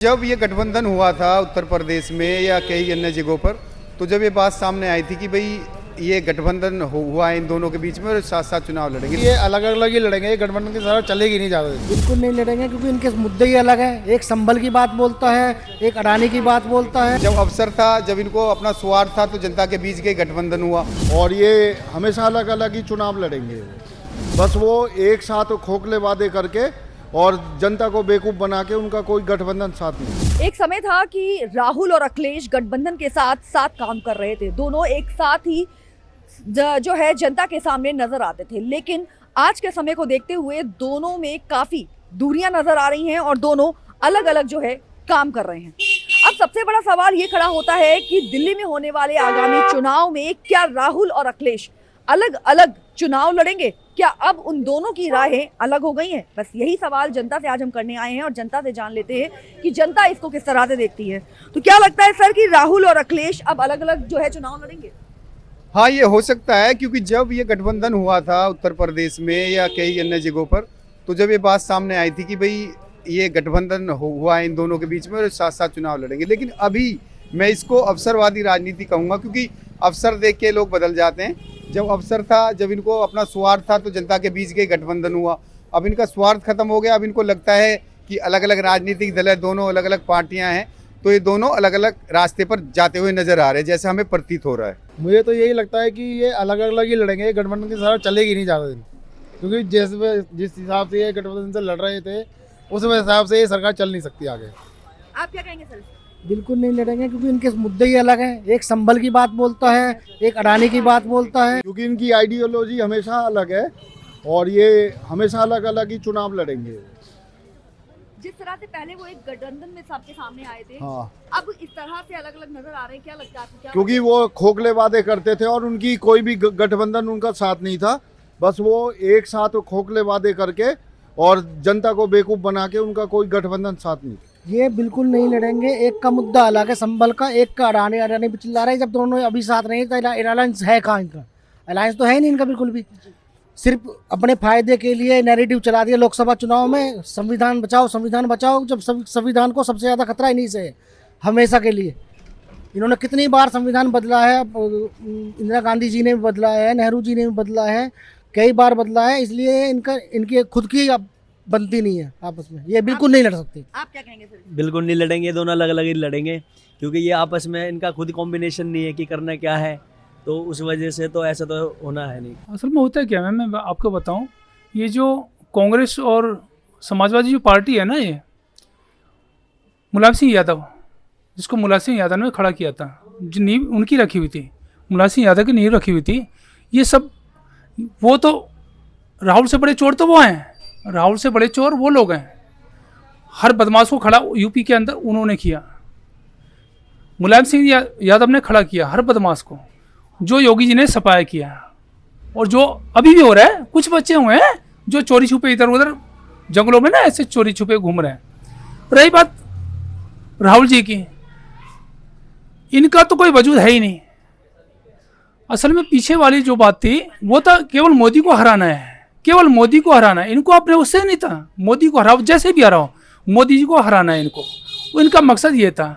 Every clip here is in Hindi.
जब ये गठबंधन हुआ था उत्तर प्रदेश में या कई अन्य जगहों पर, तो जब ये बात सामने आई थी कि भाई ये गठबंधन हुआ है इन दोनों के बीच में और साथ साथ चुनाव लड़ेंगे, ये अलग अलग ही लड़ेंगे। ये गठबंधन के साथ चलेगी नहीं ज़्यादा दिन। बिल्कुल नहीं लड़ेंगे क्योंकि इनके मुद्दे ही अलग हैं। एक संभल की बात बोलता है, एक अडानी की बात बोलता है। जब अवसर था, जब इनको अपना स्वार्थ था, तो जनता के बीच के गठबंधन हुआ। और ये हमेशा अलग अलग ही चुनाव लड़ेंगे। बस वो एक साथ खोखले वादे करके और जनता को बेवकूफ़ बना के उनका कोई गठबंधन साथ नहीं। एक समय था कि राहुल और अखिलेश गठबंधन के साथ साथ काम कर रहे थे। दोनों एक साथ ही जो है जनता के सामने नजर आते थे, लेकिन आज के समय को देखते हुए दोनों में काफी दूरियां नजर आ रही हैं और दोनों अलग अलग जो है काम कर रहे हैं। अब सबसे बड़ा सवाल ये खड़ा होता है कि दिल्ली में होने वाले आगामी चुनाव में क्या राहुल और अखिलेश अलग अलग चुनाव लड़ेंगे? क्या अब उन दोनों की राहें अलग हो गई हैं? बस यही सवाल जनता से आज हम करने आए हैं और जनता से जान लेते हैं कि जनता इसको किस तरह से देखती है। तो क्या लगता है सर कि राहुल और अखिलेश अब अलग अलग जो है चुनाव लड़ेंगे? हाँ, ये हो सकता है, क्योंकि जब ये गठबंधन हुआ था उत्तर प्रदेश में या कई अन्य जगहों पर, तो जब ये बात सामने आई थी कि भाई ये गठबंधन हुआ है इन दोनों के बीच में और साथ साथ चुनाव लड़ेंगे, लेकिन अभी मैं इसको अवसरवादी राजनीति कहूँगा, क्योंकि अवसर देख के लोग बदल जाते हैं। जब अवसर था, जब इनको अपना स्वार्थ था, तो जनता के बीच के गठबंधन हुआ। अब इनका स्वार्थ खत्म हो गया। अब इनको लगता है कि अलग अलग राजनीतिक दल है, दोनों अलग अलग पार्टियां हैं, तो ये दोनों अलग अलजिरास्ते पर जाते हुए नजर आ रहे हैं, जैसे हमें प्रतीत हो रहा है। मुझे तो यही लगता है कि ये अलग अलग ही लड़ेंगे। ये गठबंधन के साथ चलेगी नहीं ज़्यादा दिन, क्योंकि जिस हिसाब से ये गठबंधन से लड़ रहे थे, उस हिसाब से ये सरकार चल नहीं सकती आगे। आप क्या कहेंगे सर? बिल्कुल नहीं लड़ेंगे क्योंकि इनके मुद्दे ही अलग हैं। एक संभल की बात बोलता है, एक अडानी की बात बोलता है। क्योंकि इनकी आइडियोलॉजी हमेशा अलग है और ये हमेशा अलग अलग ही चुनाव लड़ेंगे। जिस तरह से पहले वो एक गठबंधन में सबके सामने आए थे, हाँ, अब इस तरह से अलग अलग नजर आ रहे हैं। क्या लगता है आपको? क्या क्योंकि वो खोखले वादे करते थे और उनकी कोई भी गठबंधन उनका साथ नहीं था। बस वो एक साथ खोखले वादे करके और जनता को बेवकूफ़ बना के उनका कोई गठबंधन साथ नहीं। ये बिल्कुल नहीं लड़ेंगे। एक का मुद्दा अलग है संभल का, एक का अडानी पे चिल्ला रहे हैं। जब दोनों अभी साथ नहीं तो अलायंस है कहाँ इनका? अलायंस तो है ही नहीं इनका बिल्कुल भी। सिर्फ अपने फायदे के लिए नैरेटिव चला दिया लोकसभा चुनाव में, संविधान बचाओ संविधान बचाओ, जब संविधान को सबसे ज़्यादा खतरा इन्हीं से है हमेशा के लिए। इन्होंने कितनी बार संविधान बदला है। इंदिरा गांधी जी ने भी बदला है, नेहरू जी ने भी बदला है, कई बार बदला है। इसलिए इनकी खुद की बनती नहीं है आपस में। ये बिल्कुल नहीं लड़ सकते। आप क्या कहेंगे सर? बिल्कुल नहीं लड़ेंगे, दोनों अलग अलग ही लड़ेंगे, क्योंकि ये आपस में इनका खुद कॉम्बिनेशन नहीं है कि करना क्या है, तो उस वजह से तो ऐसा तो होना है नहीं। असल में होता है क्या है, मैं आपको बताऊं, ये जो कांग्रेस और समाजवादी जो पार्टी है ना, ये मुलायम सिंह यादव, जिसको मुलायम सिंह यादव ने खड़ा किया था, जो नींव उनकी रखी हुई थी, मुलायम सिंह यादव की नींव रखी हुई थी। ये सब वो तो राहुल से बड़े चोर तो वो हैं, राहुल से बड़े चोर वो लोग हैं। हर बदमाश को खड़ा यूपी के अंदर उन्होंने किया। मुलायम सिंह यादव ने खड़ा किया हर बदमाश को, जो योगी जी ने सफाया किया। और जो अभी भी हो रहा है, कुछ बच्चे हुए हैं जो चोरी छुपे इधर उधर जंगलों में ना ऐसे चोरी छुपे घूम रहे हैं। रही बात राहुल जी की, इनका तो कोई वजूद है ही नहीं। असल में पीछे वाली जो बात थी वो था केवल मोदी को हराना है, केवल मोदी को हराना है। इनको अपने उससे नहीं था, मोदी को हराओ, जैसे भी हराओ, मोदी जी को हराना है इनको, वो इनका मकसद ये था।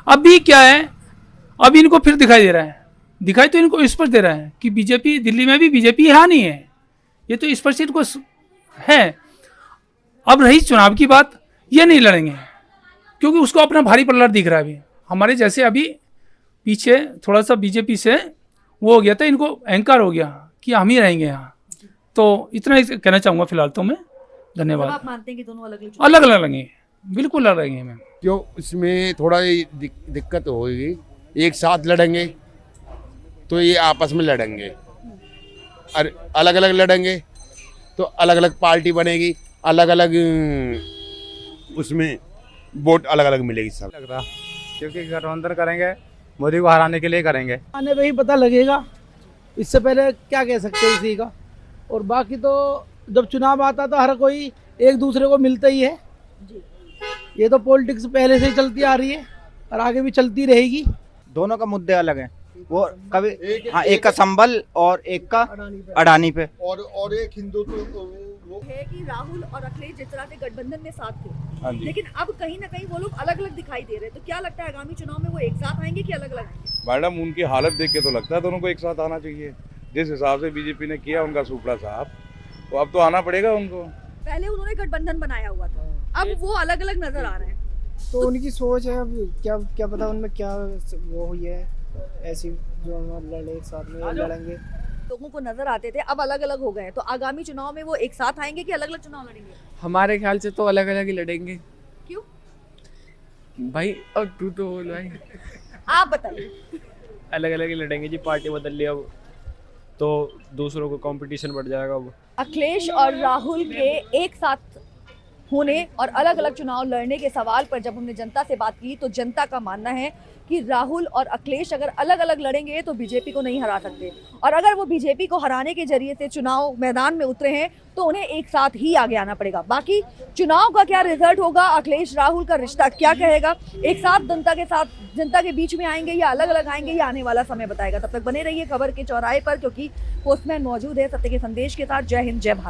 अभी क्या है, अभी इनको फिर दिखाई दे रहा है, दिखाई तो इनको स्पष्ट दे रहा है कि बीजेपी दिल्ली में भी बीजेपी यहाँ नहीं है, ये तो स्पष्ट इनको है। अब रही चुनाव की बात, ये नहीं लड़ेंगे क्योंकि उसको अपना भारी पल्ला दिख रहा है। अभी हमारे जैसे अभी पीछे थोड़ा सा बीजेपी से वो हो गया था, इनको अहंकार हो गया कि हम ही रहेंगे यहाँ। तो इतना ही कहना चाहूँगा फिलहाल तो मैं। धन्यवाद। आप मानते हैं कि दोनों अलग अलग अलग लगेंगे, बिल्कुल अलग लगेंगे मैम। क्यों इसमें थोड़ा दिक्कत होगी। एक साथ लड़ेंगे तो ये आपस में लड़ेंगे, और अलग अलग लड़ेंगे तो अलग अलग पार्टी बनेगी, अलग अलग उसमें वोट अलग अलग मिलेगी सब। लग रहा क्योंकि गठबंधन करेंगे, मोदी को हराने के लिए करेंगे। आने पे ही पता लगेगा, इससे पहले क्या कह सकते हैं इसी का। और बाकी तो जब चुनाव आता तो हर कोई एक दूसरे को मिलता ही है। ये तो पॉलिटिक्स पहले से ही चलती आ रही है और आगे भी चलती रहेगी। दोनों का मुद्दे अलग हैं। वो कभी हाँ, एक का संभल और एक का अडानी पे। और एक हिंदुत्व है कि राहुल और अखिलेश जिस तरह से गठबंधन में साथ थे, हाँ जी लेकिन अब कहीं ना कहीं वो लोग अलग अलग दिखाई दे रहे हैं। तो क्या लगता है आगामी चुनाव में वो एक साथ आएंगे कि अलग अलग आएंगे? मैडम, उनकी हालत देख के तो लगता है दोनों को एक साथ आना चाहिए। जिस हिसाब से बीजेपी ने किया उनका सुपड़ा साहब, तो अब तो आना पड़ेगा उनको। पहले उन्होंने गठबंधन बनाया हुआ था, अब वो अलग अलग नजर आ रहे हैं। तो उनकी सोच है, अब क्या क्या पता उनमें क्या वो हुई है ऐसी जो हम लड़े एक साथ में लड़ेंगे। लोगों को नजर आते थे, अब अलग अलग हो गए हैं। तो आगामी चुनाव में वो एक साथ आएंगे कि अलग अलग चुनाव लड़ेंगे? हमारे ख्याल से तो अलग अलग ही लड़ेंगे। क्यों भाई अब तू तो बोल भाई। आप बताइए। अलग अलग ही लड़ेंगे जी, पार्टी बदल लिया अब तो दूसरों को कंपटीशन बढ़ जाएगा अब। अखिलेश और राहुल के एक साथ होने और अलग अलग चुनाव लड़ने के सवाल पर जब हमने जनता से बात की तो जनता का मानना है कि राहुल और अखिलेश अगर अलग अलग लड़ेंगे तो बीजेपी को नहीं हरा सकते, और अगर वो बीजेपी को हराने के जरिए से चुनाव मैदान में उतरे हैं तो उन्हें एक साथ ही आगे आना पड़ेगा। बाकी चुनाव का क्या रिजल्ट होगा, अखिलेश राहुल का रिश्ता क्या कहेगा, एक साथ जनता के बीच में आएंगे या अलग अलग आएंगे, ये आने वाला समय बताएगा। तब तक बने रहिए खबर के चौराहे पर, क्योंकि पोस्टमैन मौजूद है सत्य के संदेश के साथ। जय हिंद, जय भारत।